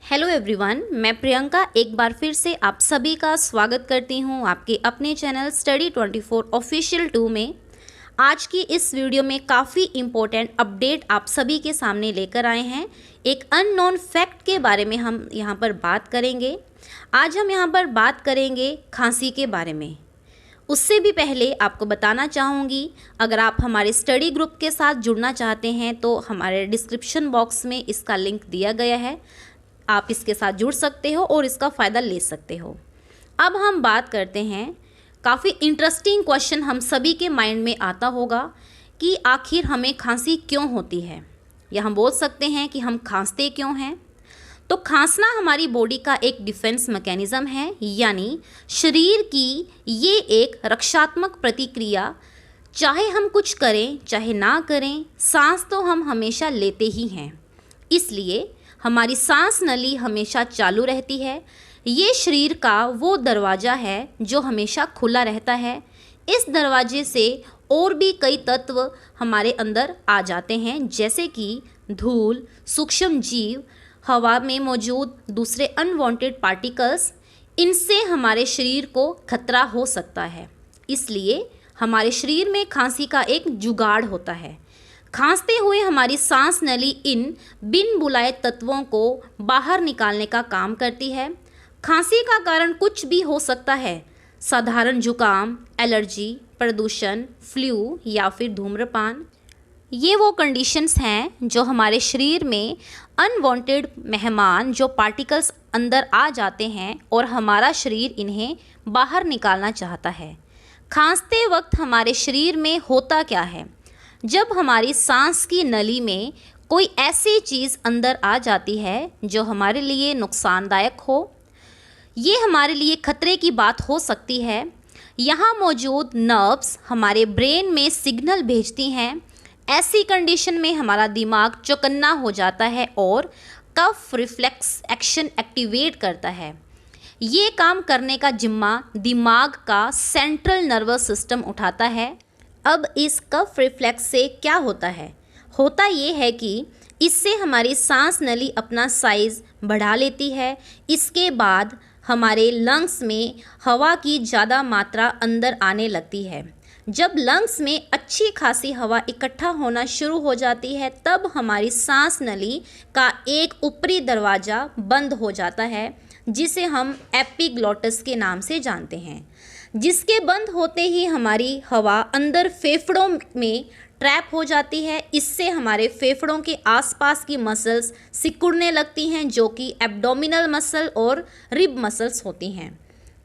Hello everyone, मैं प्रियंका एक बार फिर से आप सभी का स्वागत करती हूं आपके अपने चैनल स्टडी 24 ऑफिशियल 2 में। आज की इस वीडियो में काफ़ी इम्पोर्टेंट अपडेट आप सभी के सामने लेकर आए हैं। एक अननोन फैक्ट के बारे में हम यहां पर बात करेंगे। आज हम यहां पर बात करेंगे खांसी के बारे में। उससे भी पहले आपको बताना चाहूँगी, अगर आप हमारे स्टडी ग्रुप के साथ जुड़ना चाहते हैं तो हमारे डिस्क्रिप्शन बॉक्स में इसका लिंक दिया गया है। आप इसके साथ जुड़ सकते हो और इसका फ़ायदा ले सकते हो। अब हम बात करते हैं, काफ़ी इंटरेस्टिंग क्वेश्चन हम सभी के माइंड में आता होगा कि आखिर हमें खांसी क्यों होती है, या हम बोल सकते हैं कि हम खांसते क्यों हैं। तो खांसना हमारी बॉडी का एक डिफेंस मैकेनिज़्म है, यानी शरीर की ये एक रक्षात्मक प्रतिक्रिया। चाहे हम कुछ करें चाहे ना करें, सांस तो हम हमेशा लेते ही हैं, इसलिए हमारी सांस नली हमेशा चालू रहती है। ये शरीर का वो दरवाज़ा है जो हमेशा खुला रहता है। इस दरवाजे से और भी कई तत्व हमारे अंदर आ जाते हैं, जैसे कि धूल, सूक्ष्म जीव, हवा में मौजूद दूसरे अनवांटेड पार्टिकल्स। इनसे हमारे शरीर को खतरा हो सकता है, इसलिए हमारे शरीर में खांसी का एक जुगाड़ होता है। खांसते हुए हमारी सांस नली इन बिन बुलाए तत्वों को बाहर निकालने का काम करती है। खांसी का कारण कुछ भी हो सकता है, साधारण जुकाम, एलर्जी, प्रदूषण, फ्लू या फिर धूम्रपान। ये वो कंडीशंस हैं जो हमारे शरीर में अनवांटेड मेहमान, जो पार्टिकल्स अंदर आ जाते हैं और हमारा शरीर इन्हें बाहर निकालना चाहता है। खांसते वक्त हमारे शरीर में होता क्या है, जब हमारी सांस की नली में कोई ऐसी चीज़ अंदर आ जाती है जो हमारे लिए नुकसानदायक हो, ये हमारे लिए खतरे की बात हो सकती है। यहाँ मौजूद नर्व्स हमारे ब्रेन में सिग्नल भेजती हैं। ऐसी कंडीशन में हमारा दिमाग चौकन्ना हो जाता है और कफ रिफ्लेक्स एक्शन एक्टिवेट करता है। ये काम करने का जिम्मा दिमाग का सेंट्रल नर्वस सिस्टम उठाता है। अब इस कफ रिफ्लेक्स से क्या होता है? होता ये है कि इससे हमारी सांस नली अपना साइज़ बढ़ा लेती है। इसके बाद हमारे लंग्स में हवा की ज़्यादा मात्रा अंदर आने लगती है। जब लंग्स में अच्छी खासी हवा इकट्ठा होना शुरू हो जाती है, तब हमारी सांस नली का एक ऊपरी दरवाज़ा बंद हो जाता है, जिसे हम एपिग्लॉटिस के नाम से जानते हैं। जिसके बंद होते ही हमारी हवा अंदर फेफड़ों में ट्रैप हो जाती है। इससे हमारे फेफड़ों के आसपास की मसल्स सिकुड़ने लगती हैं, जो कि एब्डोमिनल मसल और रिब मसल्स होती हैं।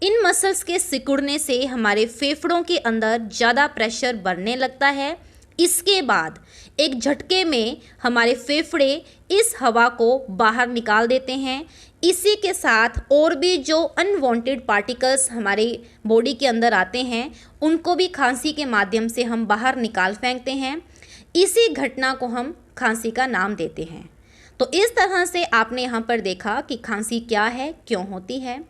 इन मसल्स के सिकुड़ने से हमारे फेफड़ों के अंदर ज़्यादा प्रेशर बढ़ने लगता है। इसके बाद एक झटके में हमारे फेफड़े इस हवा को बाहर निकाल देते हैं। इसी के साथ और भी जो अनवांटेड पार्टिकल्स हमारे बॉडी के अंदर आते हैं, उनको भी खांसी के माध्यम से हम बाहर निकाल फेंकते हैं। इसी घटना को हम खांसी का नाम देते हैं। तो इस तरह से आपने यहाँ पर देखा कि खांसी क्या है, क्यों होती है।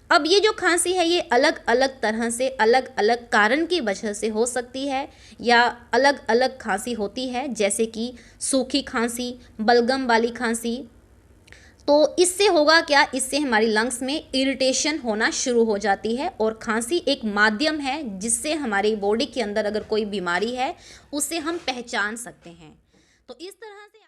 अब ये जो खांसी है, ये अलग अलग तरह से अलग अलग कारण की वजह से हो सकती है, या अलग अलग खांसी होती है, जैसे कि सूखी खांसी, बलगम वाली खांसी। तो इससे होगा क्या, इससे हमारी लंग्स में इरिटेशन होना शुरू हो जाती है, और खांसी एक माध्यम है जिससे हमारी बॉडी के अंदर अगर कोई बीमारी है उसे हम पहचान सकते हैं। तो इस तरह से